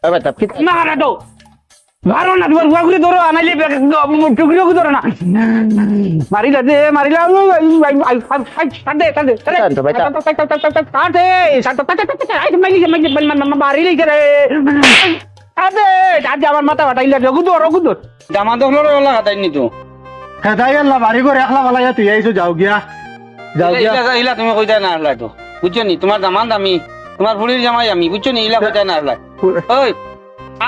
আরে তাপ কি না না তো মারো না তোমার বুয়া করে ধরো আনাইলে টুকরিও করে ধরো না মারিলা দে মারিলা তাতে মারিলে রে আদে আজ আমার মাথা ফাটাইলা রঘুদর জামা দখল লাগাতাইনি তো হেদাই আল্লাহ বাড়ি করে একলা বালাইয়া তুই আইছো যাও গিয়া ইলা তুমি কইতা না আসলাই তো বুঝছো নি তোমার জামান দামি তোমার ফুলির জামাই আমি বুঝছো নি ইলা কইতা না আসলাই ওই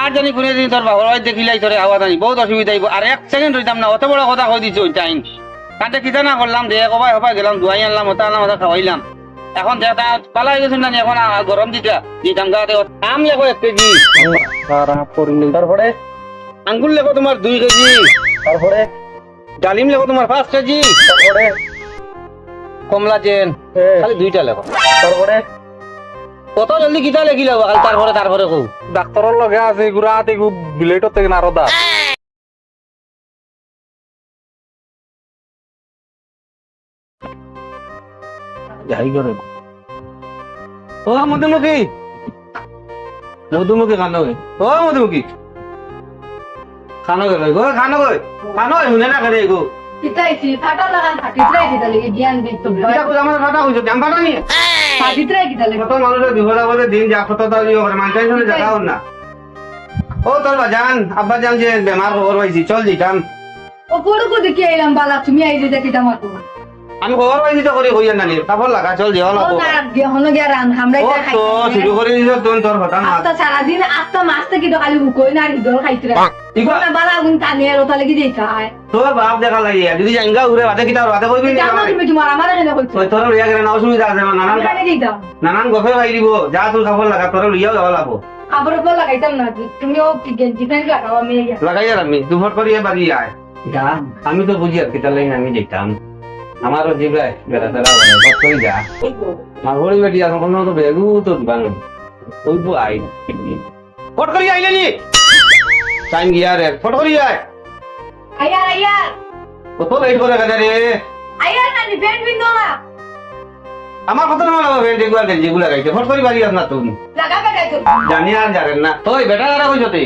আর জানি কোনে দিন তোর বাবা দেখিলাই তোরে আওয়াজ আনি বহুত অসুবিধা হইব আর এক সেকেন্ড হইতাম না অত বড় কথা কই দিছো ওই টাইম কাটে কিতা না করলাম দে কবাই হবাই গেলাম দুয়াই আনলাম ওটা আনলাম ওটা খাওয়াইলাম এখন দেতা পালাই গেছেন না এখন গরম দিতাম গাতে আম লেখো 1 কেজি তারপরে আঙ্গুর লেখো তোমার 2 কেজি তারপরে ডালিম লেখো তোমার 5 কেজি তারপরে কমলা চেন খালি 2টা লেখো তারপরে কত জলদি কিতা লেখি লব তারপরে কও ডাক্তারের লগে আছে গুড়া হাতে বিলেটর থেকে নারদা যাই করে ও মধুমুখী খানো ও মধুমুখী খানো গো খানো শুনে না করে গো কিতাইছি ফাটা লাগান ফাটিত্রাই দিতা লাগি জ্ঞান দিত এটা কো আমার ফাটা হইছে জাম ফাটা নি ফাটিত্রাই দিতা লাগি কত মানুষের বিপদ আপদে দিন যা কত তাও ইয়ে করে মানুষের শুনে জায়গা হন না ও তোর বাজান আব্বা জান যে বেমার খবর পাইছি চল দিতাম ও পড়কো দেখি আইলাম বালা তুমি আইলে দেখি তামাকো আমি খবর পাইছি তো করে কইয়া নানি তারপর লাগা চল দিও না ও না গে হনো গে রান হামরাই ও খাই তো শুরু করে দিছ তোর কথা না আত্তা সারা দিন আত্তা মাছটা কি তো খালি কই না দল খাইতরা ইগোনা বালা গুন টানে আর ওটা লাগি দেই খায় তোর বাপ দেখা লাগি যদি জাঙ্গা উড়ে বাদে কিটা বাদে কইবি না জানো তুমি তোমার আমার কেন কইছো ওই তোর লইয়া গেলে না অসুবিধা আছে নানান কানে দিতাম নানান গফে ভাই দিব যা তোর খবর লাগা তোর লইয়াও যাওয়া লাগবো আবার কল লাগাইতাম না তুমিও কি ডিফেন্স লাগাও আমি লাগাই আর আমি দুপুর করিয়ে বাড়ি আয় যা আমি তো বুঝি আর কিটা লাইন আমি দেখতাম আমারও জিবাই বেড়া তেরা বলে বট কই যা আমার বড়ি বেটি আর কোনো তো বেগু তো বান ওই তো আই ফট করি আইলে নি টাইম গিয়া রে ফট করি আয় আয়া আয়া কত লেট করে গেলে রে আয়া না ডিফেন্স বিন্দো না আমার কত না লাগবে ভেন্ডি গুলা যেগুলা গাইছে ফট করি বাড়ি আপনা তুমি লাগাবে গাইছো জানি আর জানেন না ওই বেটা কারা কইছতে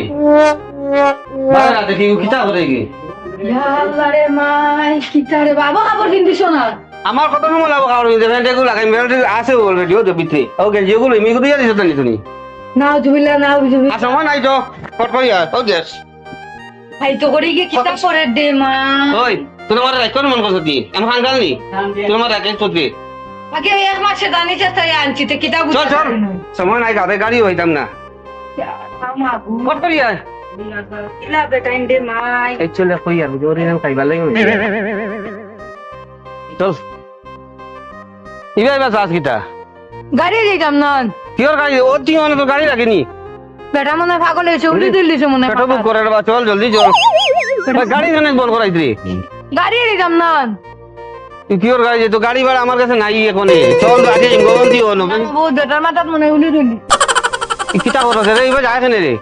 বাবা দেখি কিতা করে কি আল্লাহ রে মাই কিতারে বাবা খবর দিন দিছো না আমার কত সময় লাগবে কারণ ভেন্ডি গুলা লাগাই ভেন্ডি আছে অলরেডি ও দেবিতে ওকে যেগুলো এমনি করে দিছ তো নি তুমি নাও জুবিলা নাও জুবিলা আর সময় নাই তো ফট করি আয় ও গেস ভাই তো করে গিয়ে কিতাব পড়ে দে মা ওই তুমি আমার রাখো মন করছ দি আমি হাঙ্গাল নি তুমি আমার রাখে চলবে আগে এক মাসে জানি চেষ্টা আনছি তে কিতাব চল চল সময় নাই গাড়ি গাড়ি হইতাম না ফট করি আয় ইলা বেটা ইন্দে মাই এই চলে কই আর জোরি নাম খাইবা লাগি চল ইবাই বাস আজকিটা গাড়ি দিতাম না কিওর গাড়ি ও তুই অনেক তো গাড়ি রাখেনি বেটা মনে পাগল হয়েছে উল্টি দিল্লিছে মনে পেটো বুক করে বা চল জলদি চল গাড়ি কেন বল করাইছ রে গাড়ি দিতাম না তুই কিওর গাড়ি তো গাড়ি ভাড়া আমার কাছে নাই এখন চল আগে গন্তি ও নো বহুত বেটার মাথাত মনে উলি দিল্লি কিতা করছ রে ইবা যায় কেন রে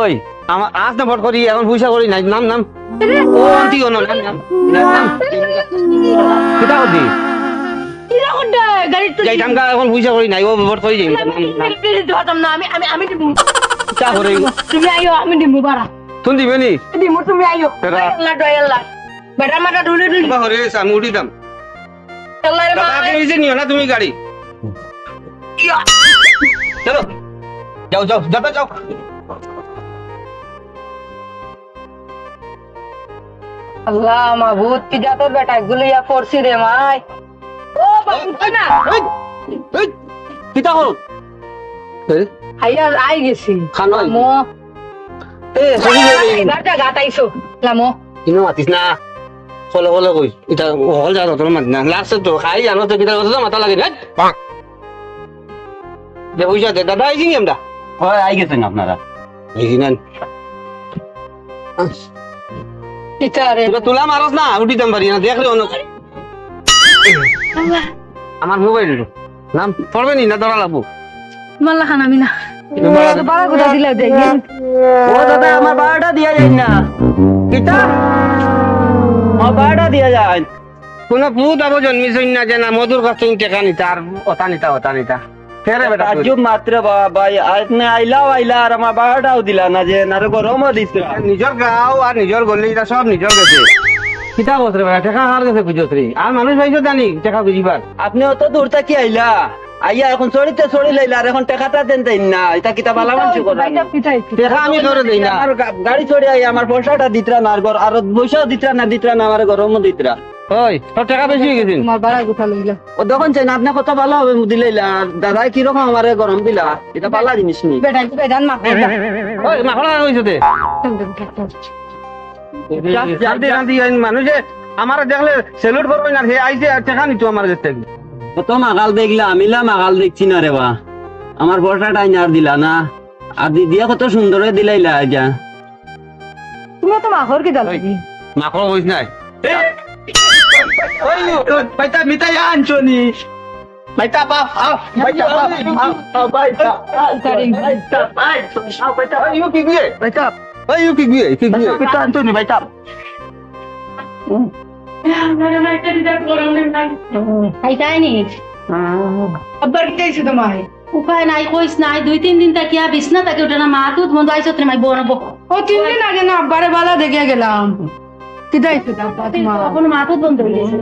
ওই আমার আজ না ভট করি এখন পয়সা করি নাই নাম নাম ও আন্টি ও নাম নাম কিতা করদি কিরা কোনটা গাড়ি তো যাইতাম গা এখন পয়সা করি নাই ও ভট করি যাই দিতাম না আমি দিব কিতা করে তুমি আইও আমি দিব বাড়া তুই দিবে নি দিব তুমি আইও তেরা। আল্লাহ দয়াল্লাহ বেটার মাথা উলি দিল্লি বা হরে আমি উঠি দাম আল্লাহ রে দাদা কে নিচে নিও না তুমি গাড়ি চলো যাও যাও যাও যাও আল্লাহ মাবুদ কি যাতো বেটা গুলিয়া করছি রে মাই ও বাবু না কিতা হল আইয়া আই গেছি খানো মো এ সহি বাটা গাতাইছো লামো ইনো মাতিস না চলো বলে কই এটা হল যা তোর মাত না লাস্ট তো খাই জানো তো কিতা কথা মাথা লাগে না দে বুঝা দে দাদা আইছি আমরা হয় আই গেছেন আপনারা আইছি না ইতারে তোরা তুলা মারস না উঠি দাম পারি না দেখলে অন্য আমার মোবাইল নাম পড়বে নি না ধরা লাগবো মাল্লা খান আমি না বাড়া গুদা দিলা দে ও দাদা আমার বাড়াটা দিয়া যায় না কিতা আমার বাড়াটা দিয়া যায় কোন ভূত আবো জন্মিছই না যে না মধুর কাছে টেকা নিতা আর অতা নিতা ফেরে বেটা তুই। তাজ্জুব মাত্র ভাই আপনি আইলা আর আমার বারোটাও দিলা না যে না গরমও দিছিল নিজের গাঁও আর নিজের গলি এটা সব নিজের গেছে কিতা বসরে বেটা টেকা হার গেছে বুঝছরি আর মানুষ হইছো জানি টেকা বুঝিবার আপনি অত দূর থেকে আইলা আইয়া এখন চড়ি লাইলা আর এখন টাকাটা দেন তাই না এটা কিতা বালা মানছি করেন টেকা আমি ধরে দেই না আমার গাড়ি চড়ে আই আমার পয়সাটা দিতরা না আর পয়সাও দিতরা না আমার গরমও দিতরা ওই তোর টাকা বেশি হয়ে গেছে তোমার বাড়া গুথা লইলা ও দেখুন চাই না আপনি কত ভালো হবে দিলাইলা দাদা কিরকম আমার গরম দিলা এটা ভালো জিনিস নি বেটান মা ওই মাখলা হইছে তে জানতে জানতে মানুষে আমার দেখলে সেলুট করবে না হে আইছে আর টাকা নিতো আমার কাছ থেকে কত মাগাল দেখলা আমিলা মাগাল দেখছি না রে বা আমার পয়সাটা আর দিলা না আর দিয়া কত সুন্দর দিলাইলা যা তুমি তো মাখর কি দাল মাখলা হইছ নাই ওই বাইটা মিটাই আনছনি বাইটা বাপ বাইটা বাপ বাইটা বাইটা ইউ কি গিয়ে বাইটা ওই ইউ কি গিয়ে বাইটা আনছনি বাইটা খাইতাইনি আব্বার কি চাইছে তোমার উপায় নাই কইস নাই 2-3 দিন তাকিয়া বিছনা তাকে ওঠে না মা দুধ বন্ধ আইসত রে মাই বনবো ও 3 দিন আগে না আব্বারে বালা দেখে গেলাম কি চাইছে তোমার এখন মা দুধ বন্ধ হয়ে গেছে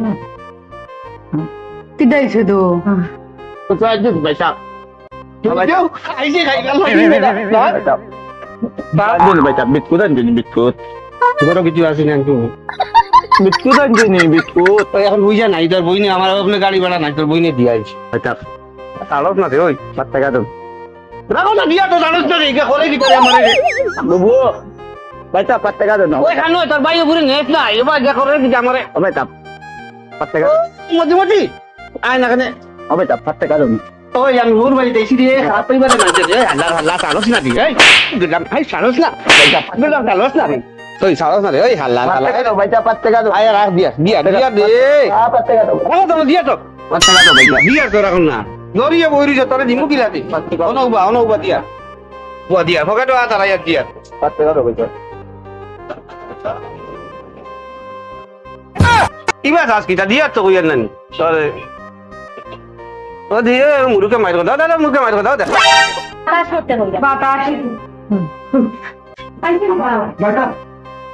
কি চাইছে তো বাইটা আইছে খাই গেল বাদ বাইটা বিস্কুট আনছনি বিস্কুট বড় কিছু আছে না তুমি বিস্কুট আনছনি বিস্কুট তো এখন বুঝা নাই তোর বইনে আমার আপনি গাড়ি ভাড়া নাই তোর বইনে দিয়ে আইছি বাইটা তালস না দে ওই 5 টাকা দাও রাখো না দিয়া তো জানোস না রে করে কি করে আমারে বাবু বাইটা 5 টাকা দাও ওই খানো তোর ভাই উপরে নেট না এবার যা করে কি আমারে বাইটা 5 টাকা মজি মজি আয় না কেনে বাইটা 5 টাকা দাও ওই আমি ওর বাড়িতে এসে দিয়ে খারাপ পরিবারে না যে আল্লাহ আল্লাহ তালস না দি এই গেলাম ভাই সারস না গেলাম তালস না রে তুই সারস না রে ওই হাল্লা হাল্লা বাইটা 5 টাকা দাও আয় রাখ দিয়া দিয়া দিয়া দে 5 টাকা দাও রাখো তো দিয়া তো 5 টাকা দাও বাইটা দিয়া তো রাখুন না দরিয়ে বইরি যে তোরে দিমু কি লাতি অনউবা দিয়া বুয়া দিয়া ফকাটো আ তারা দিয়া 5 টাকা দাও বাইটা ইবা সাস কিটা দিয়া তো কইয়ার নানি সরে ও দিয়ে মুরুকে মাইর দাও দাদা মুরুকে মাইর দাও দে বাতাস করতে হইলো বাতাস বাটা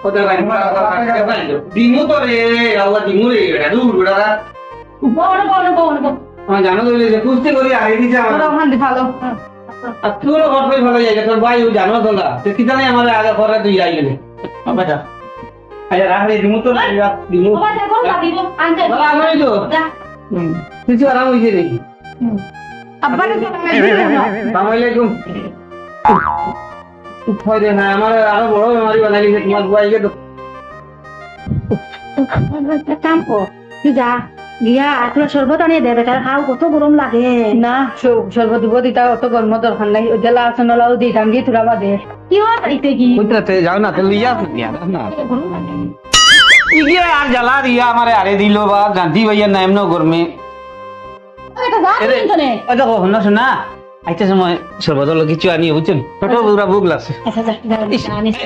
ওদের গাড়ি দিমু তো রে আল্লাহ দিমু রে এটা দূর বেটা বনবো আমার জানো তো যে কুস্তি করি আগে দিছে আমার ওখান দি ভালো আর তোর ঘর পে ভালো জায়গা তোর ভাই জানো তো না তো কি জানে আমার আগে করে তুই আই গেলে বাটা আরে রাখলে দিমু তো দিমু বাবা দেখো না দিব আনতে বাবা আমি তো কিছু আরাম হইছে দেখি আব্বারে তো আসসালামু আলাইকুম হয় রে না আমার আরো বড় বেমারি বানাই দিছে তোমার বুয়াইকে তো কাম কর তুই যা গিয়া আতলা শরবত আনিয়ে দে বেটার খাও কত গরম লাগে না সর্বদিব দিতা অত গরম দরকার নাই ওই জেলা আসন লাও দিতাম দিয়ে তুরা বাদে কি হয় তাইতে কি কইতে যাও না তো লিয়া না ইগে আর জ্বালা দিয়া আমারে আরে দিল বা গান্ধী ভাইয়া নাম ন গরমে এটা যা তুমি ওই দেখো না শোনা আইতে সময় সর্বদল কিছু আনি বুঝছেন ছোট পুরা ভোগ লাগছে আচ্ছা যা আনিস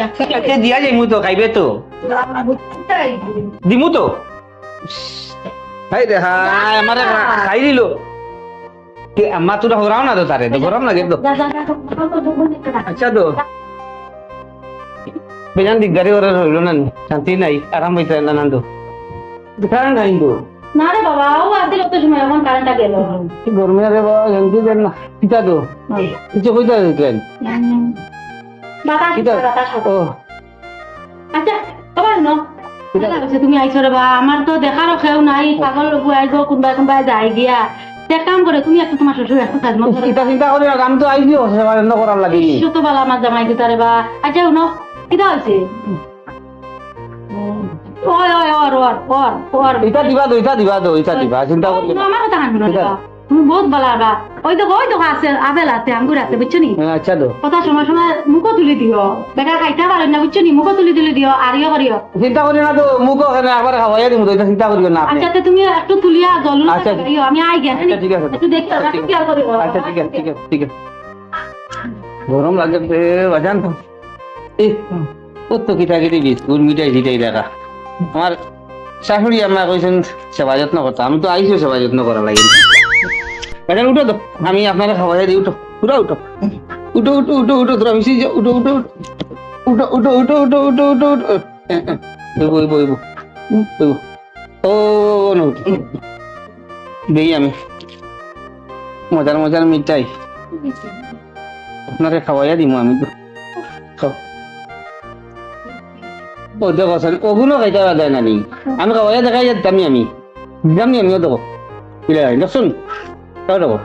এ দিয়া যাইমু তো খাইবে তো দিমু তো হাই দেখা আমারে খাই দিল কে আম্মা তোরা হরাও না তো তারে তো গরম লাগে তো যা আচ্ছা তো বেজান দিগদারি করে রইল না শান্তি নাই আরাম হইতে না নান্দু দিখান নাই তো না রে বাবা ও আদিল তো সময় এখন কারেন্টটা গেল কি গরমে রে বাবা জানতে দেন না কিতা তো কিছু কইতা দিতেন বাতাস ও আচ্ছা তোমার ন তুমি আইছো রে বা আমার তো দেখার খেউ নাই পাগল লোক আইবো কোনবা যাই গিয়া এক কাম করে তুমি একটু তোমার শ্বশুর একটু কাজ মত চিন্তা চিন্তা করি না কাম তো আইছি সেবা যত্ন করার লাগি তো বালা আমার জামাই দিতা রে বা আচ্ছা ন কিটা হইছে ওই ওই ওর ইটা দিবা চিন্তা করি না আমার কথা হানবো না তুমি বহুত বালা বা ওই তো আছে আবেল আছে আঙ্গুর আছে বুঝছো নি আচ্ছা তো কথা সময় মুখো তুলি দিও বেটা খাইতে পারেন না বুঝছো নি মুখো তুলি দিও আরিও করিও চিন্তা করি না তো মুখ ওখানে একবার খাওয়াই দিমু তো এটা চিন্তা করিও না আপনি আচ্ছা তো তুমি একটু তুলিয়া জল আচ্ছা, আমি আই গেল আচ্ছা, ঠিক আছে। একটু দেখতে আচ্ছা, ঠিক কি আর করিও আচ্ছা ঠিক আছে গরম লাগে বাজান তো এই কত কিটা কিটি বিস্কুট মিঠাই ছিটাই দেখা আমার শাশুড়ি আম্মা কইছেন সেবা যত্ন করতে আমি তো আইসো সেবা যত্ন করা লাগে বাজান উঠো তো আমি আপনারা খাওয়াই দিই উঠো উঠো উঠো উঠো উঠো উঠো উঠো তোরা মিশি যাও উঠো উঠো উঠো উঠো উঠো উঠো উঠো উঠো উঠো বইবো বইবো বইবো ও নো দেই আমি মজার মজার মিঠাই আপনাকে খাওয়াইয়া দিমু আমি তো খাও ও দেখো ওগুলো খাইতে পারা যায় না নি আমি খাওয়াইয়া দেখাই যেতাম আমি দিতাম নি আমিও দেখো দেখুন তাও দেখো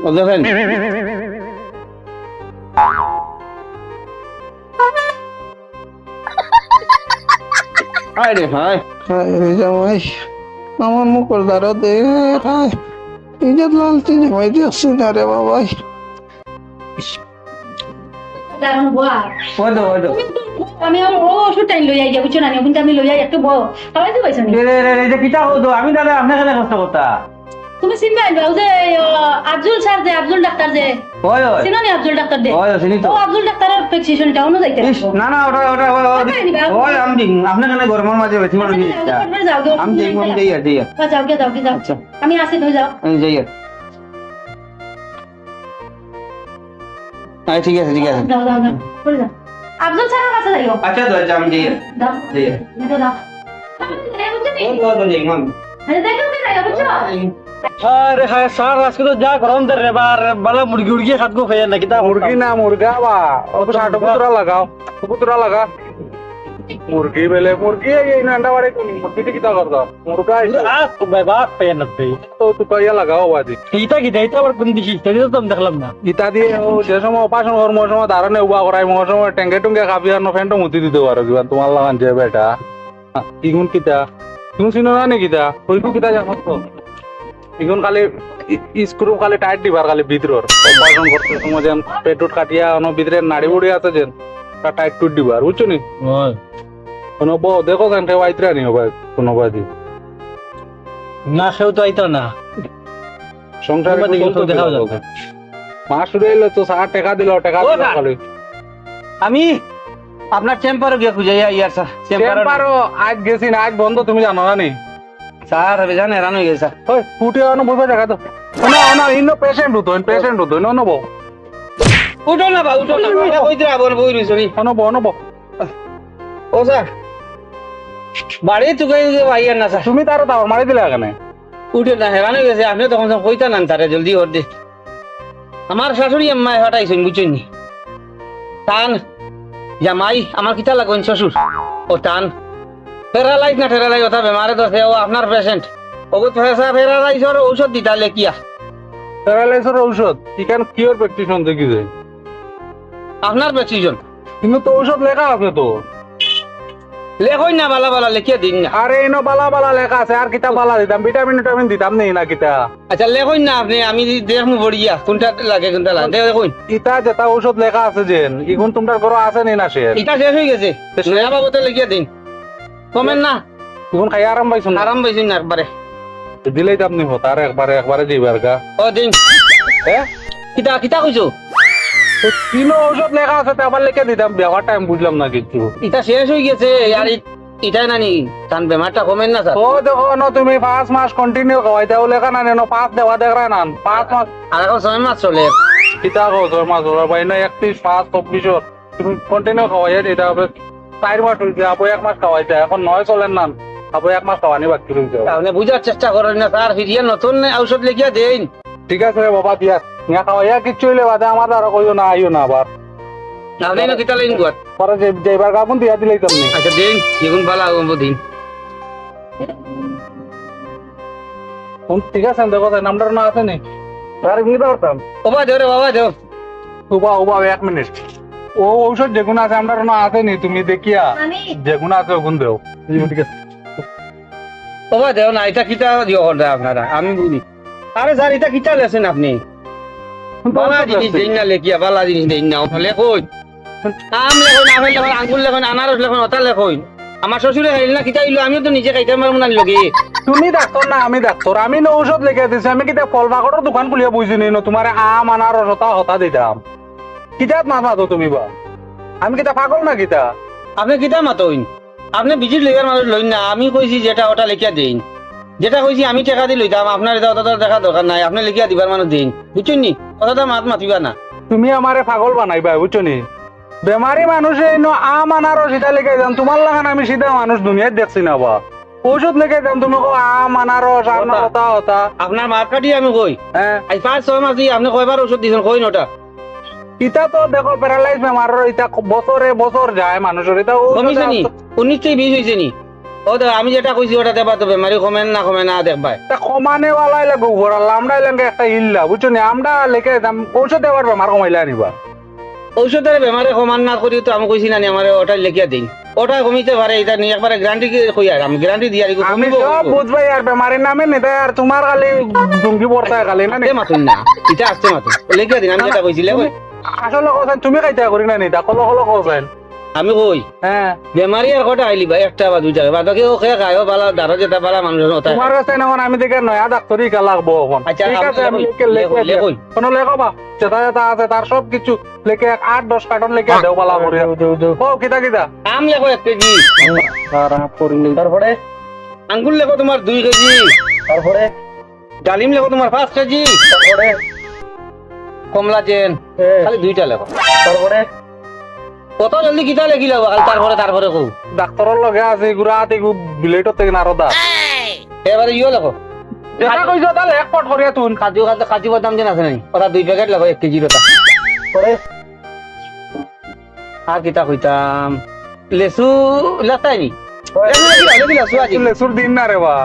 ও দেখেন হায় রে হায় জামাই আমার মুখের দ্বারা দে খায় ইজ্জত লালতে জামাই দিচ্ছি না রে বাবাই কারণ বল ওই দেখো ওই দেখো আমি আর ও ওষুধ টাইম লই আই বুঝছো না কিন্তু আমি লই আই একটু বল খাওয়াই তো পাইছো নি এটা কিতা হতো আমি দাদা আপনার কাছে কষ্ট করতা তুমি চিনবা আইবা যে আব্দুল স্যার যে আব্দুল ডাক্তার যে ওই ওই চিনো নি আব্দুল ডাক্তার দে ওই চিনি তো ও আব্দুল ডাক্তারের প্রেসক্রিপশন এটা অনু যাইতে ইস, না না ওটা ওটা ওই আমি দিন আপনার কাছে গরমের মাঝে বেশি মানুষ আমি যাই আমি যাই আর যাই আর যাও গে যাও গে যাও আচ্ছা আমি আসি তুই যাও আমি যাই আর ঠিক আছে ঠিক আছে যাও যাও যাও করে যাও আব্দুল স্যারের কাছে যাইও আচ্ছা তো আচ্ছা আমি যাই আর যাও যাই আর এটা দাও তো যাই আমি আরে দেখো কে যাইও বুঝছো আরে হ্যাঁ স্যার আজকে তো যা গরম দে রে বার বালা মুরগি উড়গি খাতগো খাইয়া না কিতা মুরগি না মুরগা বা পুতরা লাগাও পুতরা লাগা মুরগি বেলে মুরগি এই নান্ডা বাড়ি তুমি মুরগি কিতা করতো মুরগা ভাই বাপ পাইয়া না তুই তো তুই লাগাও বাদি এইটা কি এইটা আবার কোন দিছিস সেটা তো আমি দেখলাম না ইতা দিয়ে ও যে সময় অপারেশন করার সময় ধারণে উবা করাই মর সময় ট্যাঙ্কে টুঙ্গে খাবি আর ফ্যানটা মুতি দিতে পারো কিবা তোমার লাগান যে বেটা ইগুন কিতা তুমি চিনো না নি কিতা কইকু কিতা জানো তো ইগুন খালি স্ক্রু খালি টাইট দিবার খালি ভিতরর অপারেশন করতে সময় যেন পেটুট কাটিয়া অন্য ভিতরে নাড়ি বুড়ি আছে যেন তা টাইট টুট দিবার বুঝছো নি কোনো দেখো কেন কেউ আইতরা নি ভাই কোনো বাদি না সেও তো আইতো না সংসারে তোমার দিকে তো দেখাও যাবে। মাস শুরু হইলো তো 60 টাকা দিল টাকা ও দিল স্যার। খালি আমি আপনার চেম্বারও গিয়ে খুঁজে ইয়ার স্যার চেম্বারও আজ গেছি না আজ বন্ধ তুমি জানো না নি স্যার হবে জানে রান হয়ে গেছে স্যার ওই ফুটে আনো বইবে দেখা তো না না ইনো পেশেন্ট হতো ইনো নব উঠো না বা উঠো না কইতে আবার বই রইছো নি অনব ও স্যার বাড়ি চুকাই আইয়ার না স্যার তুমি তার দাও মারি দিলে এখানে উঠে না হেরান হয়ে গেছে আপনি তখন কইতা না তারে জলদি ওর দে আমার শাশুড়ি আম্মাই হটাইছেন বুঝছেন নি টান জামাই আমার কিতা লাগবেন শ্বশুর ও টান ফেরালাইজ না ঠেরালাইজ ওটা বেমারে দছে ও আপনার পেশেন্ট ওগো ফেসা ফেরালাইজর ঔষধ দিতা লেকিয়া প্যারালাইসিসের ঔষধ ইখান কিওর প্রেসক্রিপশন দেখি যায় আপনার প্রেসক্রিপশন কিন্তু তো ঔষধ লেখা আছে তো লেখই না বালা বালা লেখিয়া দিন না আরে ইনো বালা বালা লেখা আছে আর কিতা বালা দিতাম ভিটামিন দিতাম নেই না কিতা আচ্ছা লেখই না আপনি আমি দেখমু বড়িয়া কোনটা লাগে দেখুন ইতা যেটা ঔষধ লেখা আছে যেন ইগুন তোমার ঘর আছে নেই না সে এটা শেষ হয়ে গেছে নয়া বাবুতে লেখিয়া দিন কমেন না ইগুন খাই আরাম পাইছো না আরাম পাইছি না একবারে দিলেই দাম নিব তার একবারে দিবার গা ও দিন হ্যাঁ কিতা কিতা কইছো তিন ঔষধ লেখা আছে তো আবার লিখে দিতাম ব্যবহার টাইম বুঝলাম না কিছু এটা শেষ হয়ে গেছে আর এটাই নানি কারণ বেমারটা কমেন না স্যার ও দেখো না তুমি 5 মাস কন্টিনিউ খাওয়াইতে লেখা না নেনো 5 দেওয়া দেখরা না 5 মাস আর এখন 6 মাস চলে কিতা কো 6 মাস ওরা বাইনা 31 5 24 তুমি কন্টিনিউ খাওয়াইয়া এটা হবে 4 মাস হইছে আপু 1 মাস খাওয়াইতে এখন 9 চলেন না আপু 1 মাস খাওয়ানি বাকি রইছে আপনি বুঝার চেষ্টা করেন না স্যার ফিরিয়ে নতুন ঔষধ লিখিয়া দেন ঠিক আছে রে বাবা দিয়া নিয়া খাওয়াইয়া কিচ্ছু হইলে বাদে আমার আর কইও না আইও না আবার আপনি না কিতা লাইন গুয়াত পরে যেবার গাবুন দিয়া দিলেই তুমি আচ্ছা দেন যেগুন ভালো আগম দিন ঠিক আছে দেখো নামটা না আছে নি স্যার এমনি পারতাম ওবা দেও রে বাবা দেও উবা 1 মিনিট ও ঔষধ যেগুন আছে আমরা না আছে নি তুমি দেখিয়া যেগুন আছে ওগুন দেও ঠিক আছে ওবা দেও না এটা কিতা দিও হল আপনারা আমি বুঝি আরে স্যার এটা কিতা লেছেন আপনি বালা জিনিস দেন না লেখিয়া বালা জিনিস দেন না লেখুন আম লেখুন আপেল লেখুন আঙ্গুর লেখুন আনারস লেখুন ওটা লেখুন আমার শ্বশুরে খাইল না কিতা হইলো আমিও তো নিজে খাইতে পারবো না লগে তুমি ডাক্তার না আমি ডাক্তার আমি না ঔষধ লিখে দিছি আমি কিতা ফল বাগড়ের দোকান খুলিয়া বুঝি নি তোমার আম আনারস হতা দিতাম কিতাত মাথা তো তুমি বা আমি কিতা পাগল না কিতা আপনি কিতা মাতইন আপনি বিজির লেগার মানুষ লইন না আমি কইছি যেটা ওটা লিখিয়া দেন যেটা কইছি আমি টাকা দিয়ে লইতাম আপনার এটা অত দেখা দরকার নাই আপনি লিখিয়া দিবার মানুষ দিন বুঝছেন নি কথাটা মাত মাতিবা না তুমি আমারে পাগল বানাইবা বুঝছো নি বেমারি মানুষে আম আনারও সিধা লেগে যান তোমার লাগান আমি সিধা মানুষ দুনিয়ায় দেখছি না বা ঔষধ লেগে যান তুমি কো আম আনারস আর হতা হতা আপনার মাত কাটি আমি কই হ্যাঁ আজ 5-6 মাস দিয়ে আপনি কয়বার ওষুধ দিয়েছেন কই নটা ইটা তো দেখো প্যারালাইজ বেমারের ইটা বছরে বছর যায় মানুষের এটা কমিছে নি 19-20 হয়েছে নি ও তো আমি যেটা কইছি ওটা দেবা তো বেমারি কমে না দেখবাই কমানে ওয়ালাই লাগবে ঘোরাল আমরা লাগে একটা ইল্লা বুঝছো নি আমরা লেগে দাম ঔষধ দেওয়ার বেমার কমাইলে আনিবা ঔষধের বেমারে কমান না করি তো আমি কইছি না আমার ওটা লিখিয়া দিন ওটা কমিতে পারে এটা নিয়ে একবারে গ্যারান্টি কই আর আমি গ্যারান্টি দিয়া দিই আমি সব বুঝবাই আর বেমারের নামে নিতে আর তোমার খালি ডুঙ্গি পড়তায় খালি না আসতে মাতুন না এটা আসতে মাতুন লিখিয়া দিন আমি যেটা কইছিলে কই আসলে কোথায় তুমি খাইতে করি না নিতা কলো কলো কোথায় আমি কই হ্যাঁ বেমারি আর কটা আইলি ভাই একটা বা দুইটা বাদ বাকি ও খেয়ে খায় ও বালা দাঁড়া যেটা বালা মানুষের ওটা তোমার কাছে এখন আমি দেখে নয়া ডাক্তারি কা লাগবো এখন আচ্ছা, ঠিক আছে আমি লেখো, লেখো। কোনো লেখো বা যেটা যেটা আছে তার সব কিছু লেখে 8-10 কার্টন লেখে দেও বালা করে ও কিতা কিতা আম লেখো 1 কেজি তারপরে আঙ্গুর লেখো তোমার 2 কেজি তারপরে ডালিম লেখো তোমার 5 কেজি তারপরে কমলা চেন খালি 2টা লেখো তারপরে কত জলদি কিতা লেখি লাগো খালি তারপরে কও ডাক্তারের লগে আছে গুড়া আতে বিলেটর থেকে নারদা এবারে ইও লেখো যেটা কইছো তা লেখ পট করিয়া তুন কাজু বাদাম যেন আছে নাই ওটা 2 প্যাকেট লেখো 1 কেজির ওটা পরে আর কিতা কইতাম লেসু লেতাই নি লেসু আজি লেসুর দিন না রে বা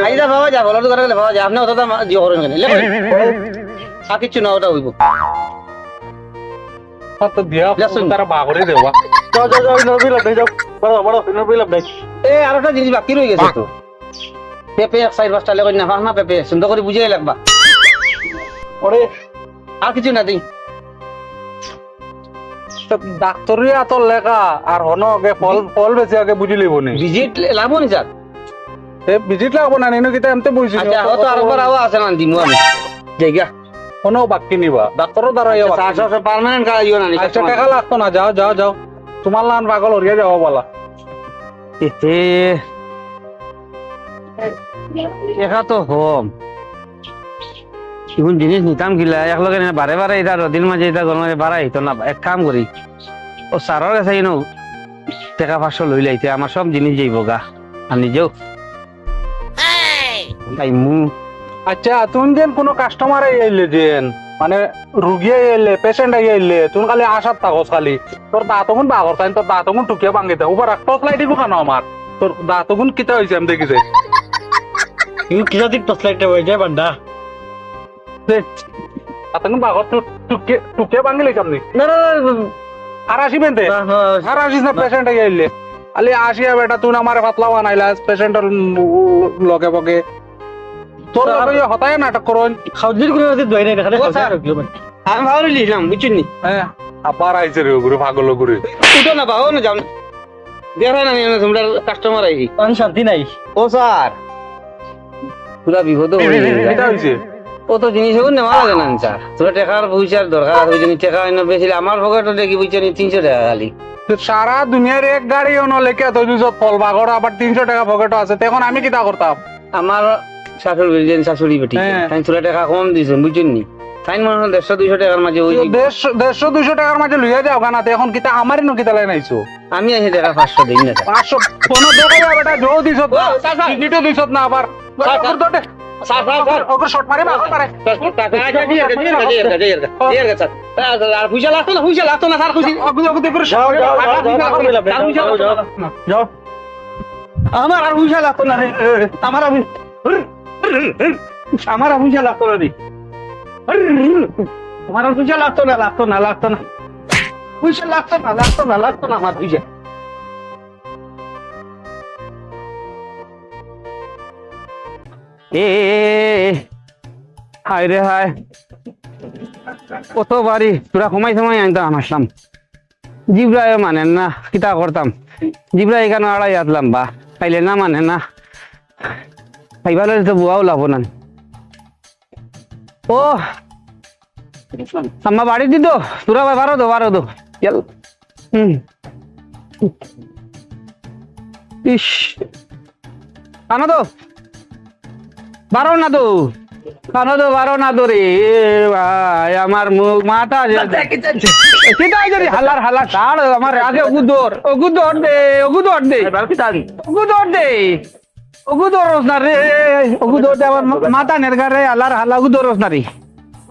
আইদা পাওয়া যায় বলার দোকানে গেলে পাওয়া যায় আপনি অতটা জিও করেন কেন লেখো আর কিছু না ওটা হইব তো দিয়া লেসুন। তারা বাগরে দেবা যাও যাও যাও নবী লাভ যাও বড় বড় নবী লাভ এ আর একটা জিনিস বাকি রয়ে গেছে তো পেঁপে 4-5টা লেখো না না পেঁপে সুন্দর করে বুঝিয়ে লাগবা ওরে আর কিছু না দিই ডাক্তারি এত লেখা আর হন আগে ফল বেশি আগে বুঝি লিব নি ভিজিট লাগবো নি স্যার ভিজিট লাগবো না নিনো কিতা এমতে বুঝছি আচ্ছা হয়তো আরেকবার আওয়া আছে না দিমু আমি জায়গা কোনো বাকি নিবা ডাক্তারও দ্বারা ইয়া বাকি চারশো পার্মানেন্ট কাজ ইও না নি আচ্ছা টাকা লাগতো না যাও যাও যাও তোমার লান পাগল হরিয়া যাও বলা এতে দেখা তো হোম ইগুন জিনিস নিতাম গিলা একলগে বারে বারে এটা রদিন মাঝে এটা গরম মাঝে বাড়াই তো না এক কাম করি ও সারর কাছে ইনো টাকা 500 লই লাইতে আমার সব জিনিস যাইব গা আর নিজেও তাই মু আচ্ছা তুমি যেন কোনো কাস্টমার আইলে যেন মানে রুগী আইলে পেশেন্ট আইলে তুমি খালি আসার থাকস খালি তোর দাঁতগুন বাগর তাই তোর দাঁতগুন টুকিয়ে ভাঙি দেয় উপর একটা লাইট দিব কেন আমার তোর দাঁতগুন কিতা হয়েছে আমি দেখিছে ইউ কিসা দিক টসলাইটে হয়ে যায় বান্ডা দাঁতগুন বাগর টুকিয়ে ভাঙি লাইছ আপনি না না আর আসিবেন তে আর আসিস না পেশেন্ট আইলে আলি আসিয়া বেটা তুই আমার পাতলা বানাইলাস পেশেন্টের লগে বগে তোর লগে হতায় নাটক করুন খাউজির করে দই নাই দেখালে আমি ভালো লিখলাম বুঝছেন নি হ্যাঁ আবার আইছে রে গুরু পাগল গুরু উঠো না পাও না যাও না দেখা না তোমরা কাস্টমার আইছি শান্তি নাই ও স্যার পুরা বিপদ এটা হইছে কত জিনিস এখন নেওয়া লাগে না স্যার তোরা টাকার পয়সার দরকার ওই জন্য টাকা এনে বেশি আমার পকেটে দেখি বুঝছেন 300 টাকা খালি সারা দুনিয়ার এক গাড়ি অন লেখা তো দুশো ফল বাগর আবার 300 টাকা পকেটে আছে তখন আমি কিতা করতাম আমার শাশুড়ি বেরিয়েছেন শাশুড়ি বেটি হ্যাঁ। তাই তোরা টাকা কম দিয়েছেন বুঝছেন নি তাই মনে হয় 150-200 টাকার মাঝে ওই 150-200 টাকার মাঝে লইয়া যাও কানা এখন কিতা আমারই নো কিতা লাইন আইছো আমি এসে টাকা 500 দিই না 500 কোন দেখা যাবে বেটা জো দিছত না টিকিটও দিছত না আবার ওপর শট মারে বাগর মারে আর পয়সা লাগতো না স্যার খুশি যাও আমার আর পয়সা লাগতো না রে আমার আর পয়সা লাগতো না রে আমার আর পয়সা লাগতো না পয়সা লাগতো না আমার পয়সা হায় রে হায় কত বাড়ি তোরা সময় আনতাম আসলাম জিব্রায় মানেন না কিতা করতাম জিব্রা এখানে আড়াই আসলাম বা পাইলে না মানে না খাইবার তো বুয়াও লাভ না ও আম্মা বাড়ি দিত তোরা ভাই বারো দো চল ইস আনো তো বারো না তো কানো তো বারো না তো রে ভাই আমার মুখ মাথা সেটাই যদি হালার হালা তার আমার আগে ওগুদর দে ওগুদর দে ওগুদর রস না রে ওগুদর দে আমার মাথা নেরগার রে হালার হালা ওগুদর রস না রে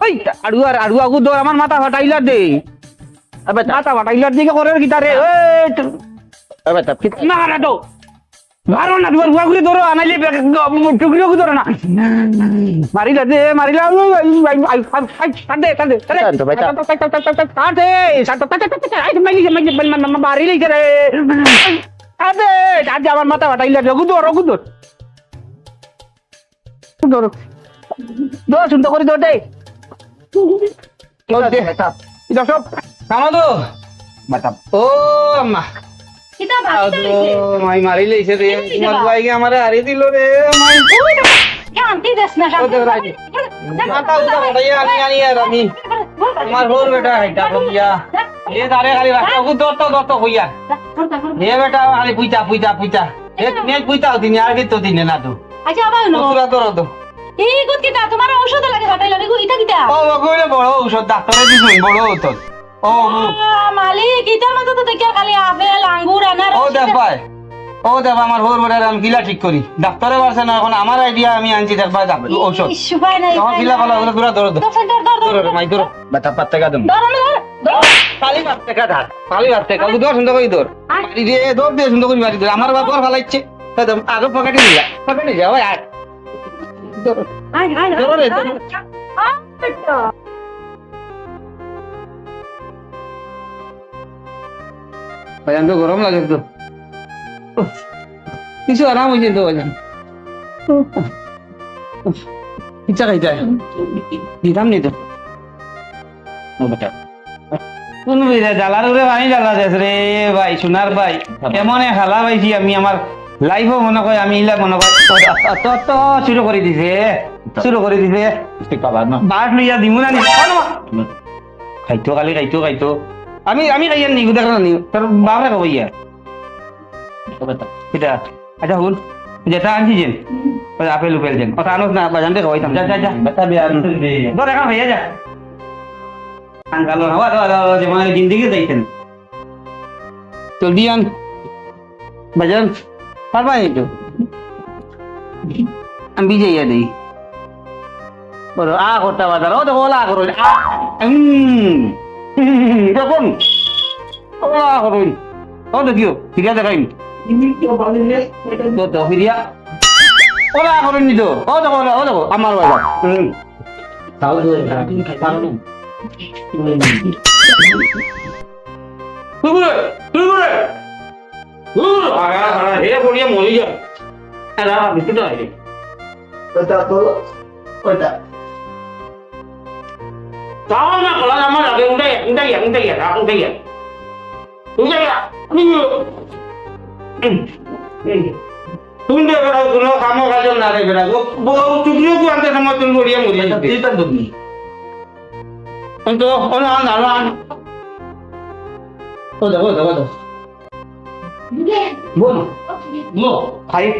ওই আড়ুয়া ওগুদর আমার মাথা ফাটাইলার দে মাথা ফাটাইলার দিকে করে কিতা রে না না তো মারো না তোমার গুয়া ধরো আনাইলে টুকরিও ধরো না মারিলা দে মারিলা আমার মাথা ফাটাইলা গুদর গুদর সুন্দর করে ধর দে সব কামাদো ও আম্মা কিতা বাকি হইছে মাই মারি লইছে রে তোমার ভাইকে আমারে হারিয়ে দিল রে মাই শান্তি দেস না মাথা উঠা বড়াইয়া আনি আর আমি আমার হোর বেটা হাইটা কইয়া এ দারে খালি রাখো দত্ত কইয়া এ বেটা খালি পুইতা এক নেক পুইতা দিন আর কি তো দিনে না তো আচ্ছা আবার নো পুরা তো এই গুড কিতা তোমার ঔষধ লাগে বাটাই লাগে ইটা কিতা ও কইলে বড় ঔষধ ডাক্তারে দিছুন বড় ঔষধ ও মালিক ইটার মধ্যে তো দেখিয়া খালি আপেল আঙ্গুর আনার ও দেখ আমার হোর বেটার আমি গিলা ঠিক করি ডাক্তারে পারছে না এখন আমার আইডিয়া আমি আনছি দেখবা যাবে ঔষধ সুপাই নাই তখন গিলা ভালো ওগুলো দূরা ধরো ধরো মাই ধরো বেটা পাত টাকা দেব খালি ভাত টাকা ধার খালি ভাত টাকা দূর সুন্দর করে ধর মারি দিয়ে দৌড় দিয়ে সুন্দর করে মারি ধর আমার বাবার ফালাইছে আগে পকেটে যাও আর ধরো ধরো রে ভাইজান তো গরম লাগে তো কিছু আরাম হয়েছে তো ভাইজান ইচ্ছা খাইতে দিতাম নি তো কোন জ্বালার উপরে পানি জ্বালা যাস রে ভাই সোনার ভাই এমন এক হালা পাইছি আমি আমার লাইফও মনে করি আমি ইলা মনে করি তো শুরু করে দিছে বাট লইয়া দিমু না খাইতো কালি খাইতো আমি খাইয়ার নি গুদা নি তোর বাপরে কব ইয়া কিটা আচ্ছা হুন যেটা আনছি যেন আপেল উপেল যেন কথা আনোস না বাজানতে খাওয়াইতাম যা বেটা বিয়া তোর এখন ভাইয়া যা আঙ্কালো হওয়া দাও যে মানে জিন্দিগি যাইতেন জলদি আন বাজান পারবা এই তো আমি বিজয়া দেই বড় আ করতে বাজার ও তো বলা করো দেখুন ওলা করুন ও দেখিও ঠিক আছে খাইন তো ফিরিয়া ওলা করুন নি তো ও দেখো আমার বাজার তাও হে পড়িয়া মরি যা biscuit tahu nak kalau nama lagi udah ya tunda kalau kamu kajal nare beda bau tujuh ku ante sama tunggu dia muri itu tunggu untuk orang orang oh Bo, hai.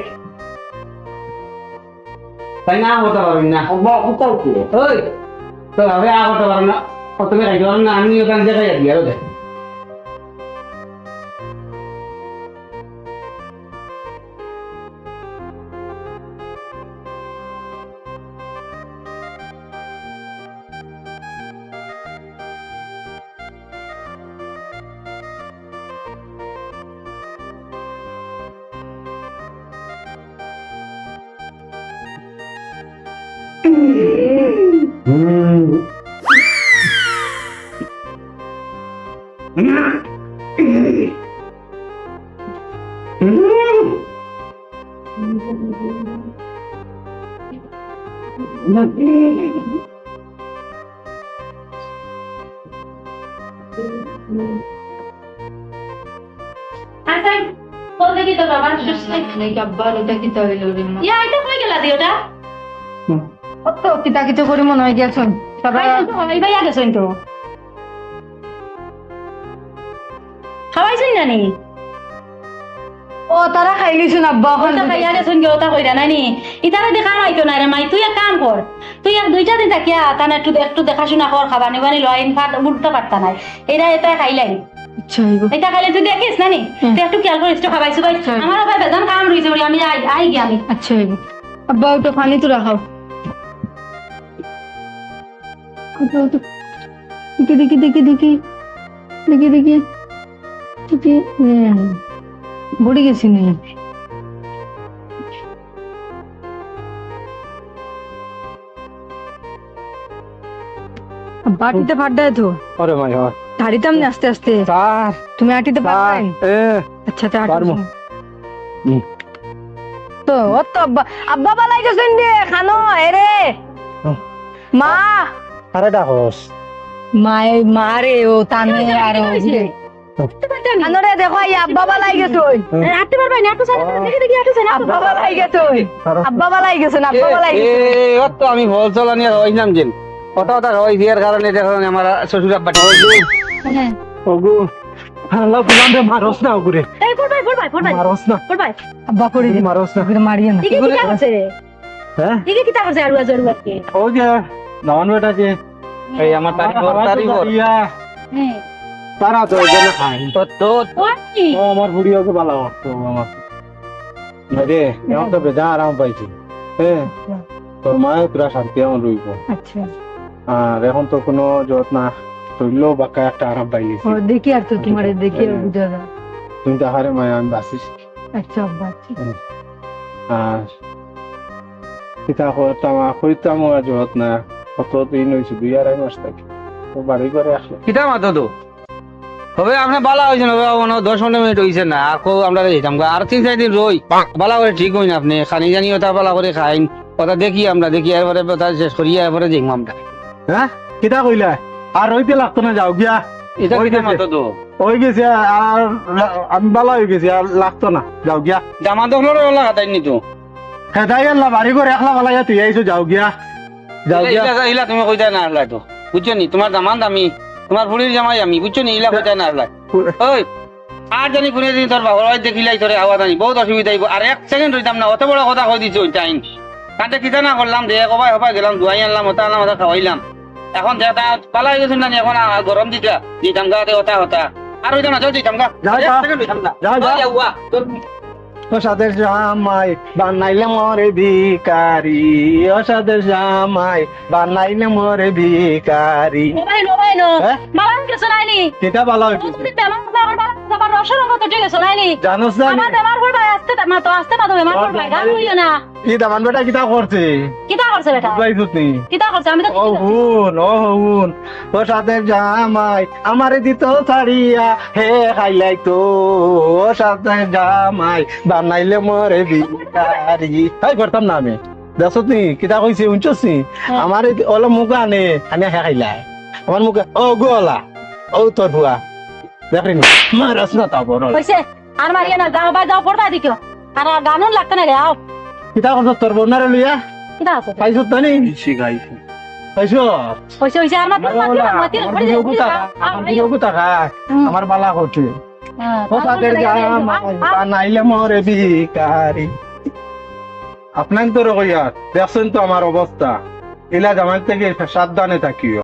Tanya aku tahu ni. Aku tahu tu. Hei. तो अबे आगो तो वरना और तुम्हें rider ना आनी होता है जगह यार उधर কিছু করে মনে হয় গেছেন গেছেন তো খাওয়াইছেন জানি ও তারা খাইলিছুন আব্বা এখন ওটা খাইয়া গেছেন কি ওটা কইরা নানি ইতারে দেখা মাইতো না রে মাই তুই এক কাম কর তুই এক দুইটা দিন থাকিয়া তানে একটু দেখাশোনা কর খাবার নিবানি লয় ইনফাট উল্টা পারতা নাই এটা খাইলাই আচ্ছা হইব এটা খাইলে তুই দেখিস নানি তুই একটু খেয়াল করিস তো খাবাইছো ভাই আমার ভাই বেজান কাম রইছে বলি আমি আই গিয়া আমি আচ্ছা হইব আব্বা ওটা পানি তো রাখাও দেখি দেখি দেখি দেখি দেখি দেখি দেখি বড়ি গেছি নি বাটিতে ফাটায় তো আরে মাই হয় দাঁড়িতাম না আস্তে আস্তে স্যার তুমি আটিতে পারবেন এ আচ্ছা তা পারবো। তো ও তো আব্বা আব্বা বালাই গেছেন রে খানো এরে মা আরে ডাকস মারে ও তানে আর খানো রে দেখো এই আব্বা বালাই গেছে ওই আটতে পারবাই না একটু সাইড দেখি দেখি একটু সাইড আব্বা বালাই গেছে ওই আব্বা বালাই গেছেন আব্বা বালাই গেছে অত আমি বল চলানি হইলাম যেন কথা হইছি এর কারণে দেখুন আমার শ্বশুর আব্বা ওগো আল্লাহ বুলান রে মারস না ওগুরে এই পড়বাই মারস না আব্বা করে দি মারস না ওকে মারিয়ে না কি কিতা করছে হ্যাঁ কি কিতা করছে আর আজর বাকি ও যে নন বেটা যে এই আমার তারিখর হ্যাঁ তারা তো এজন্য খাই তো ওই ও আমার বুড়ি ওকে ভালো তো আমার আরে এখন তো বেজা আরাম পাইছি হ্যাঁ তোর মায়ের পুরা শান্তি আমার রইব আচ্ছা আর এখন তো কোনো জট না তৈল বাকা একটা আরাম পাইলিছি ও দেখি আর তো তোমার দেখি আর বুঝা যায় তুমি তো হারে মায়া আমি বাসিস আচ্ছা আব্বা আচ্ছা আর কিতা কইতাম আর জট না কত দিন হয়েছে 2-2.5 মাস থাকি তো বাড়ি করে আসলো কিতা মাতো তো হবে আপনি বালা হয়েছেন হবে 10-15 মিনিট হয়েছে না আর কো আমরা যেতাম আর 3-4 দিন রই বালা করে ঠিক হই না আপনি খানি জানি ওটা বালা করে খাইন কথা দেখি আমরা দেখি এরপরে কথা শেষ করি এরপরে দেখবো আমরা হ্যাঁ কিতা কইলা আর রইতে লাগতো না যাও গিয়া এটা ওই কিতা গেছে। মাতো তো হয়ে গেছে আর আমি ভালো হয়ে গেছি আর লাগতো না যাও গিয়া জামা দখলের ওলা খাতাইনি তো খেদাই আল্লাহ বাড়ি করে একলা ভালো তুই আইসো যাও গিয়া যাও গিয়া ইলা তুমি কইতা না আসলাই তো বুঝছো নি তোমার জামান দামি তোমার বুড়ির জামাই আমি বুঝছো নি ইলা কইতা না আসলাই ওই আর জানি কোনে দিন তোর বাবার হয় দেখিলাই তোরে আওয়াজ আনি বহুত অসুবিধা হইব আর 1 সেকেন্ড রইতাম না অত বড় কথা কই দিছো ওই টাইম কাঁদে কিতা না করলাম দে কবাই হবাই গেলাম দুয়াই আনলাম ওটা আনলাম ওটা খাওয়াইলাম এখন দেটা পালাই গেছেন না এখন গরম দিতাম গাতে ওটা হতা আর ওইটা না চল দিতাম গা যা, যা। যা, যা। যাওয়া অসাদের জামাই বানাইলে মরে ভিকারি অসাদের জামাই বানাইলে মরে ভিকারি নবাই নো হ্যাঁ? মালান কিছু নাইনি কেটা ভালো হয়েছে তুমি বেমার যাবার যাবার রসের মতো ঠিক আছে নাইনি জানোস না আমার বেমার করবা আসতে মা তো বেমার করবা গান হইও না কি দামান বেটা কিতা করছে কিতা করছে বেটা বুঝাইছত নি কিতা করছে আমি তো ও হুন অসাদের জামাই আমারে দিত ছাড়িয়া হে খাইলাই তো অসাদের জামাই বানাইলে মরে ভিকারি হাই করতাম না আমি দেখছত নি কিতা কইছে শুনছস নি আমার অলপ মুখ আনে আনে হে খাইলাই আমার মুখে ও গোলা ও তোর ভুয়া দেখলি নি মারাস না তা বড় কইছে আর মারিয়া না যাও বা যাও পড়বা দিকো আর গানুন লাগতে না রে আও কিতা করছ তোর বোনারে লইয়া কিতা আছে পাইছত না নি শিখাইছি পাইছ কইছে আর মাত্র আমার বালা করছে অসাদের জামাই বানাইলে মরে ভিকারি আপনার তো রকইয়া দেখছেন তো আমার অবস্থা এলা জামাই থেকে সাবধানে থাকিও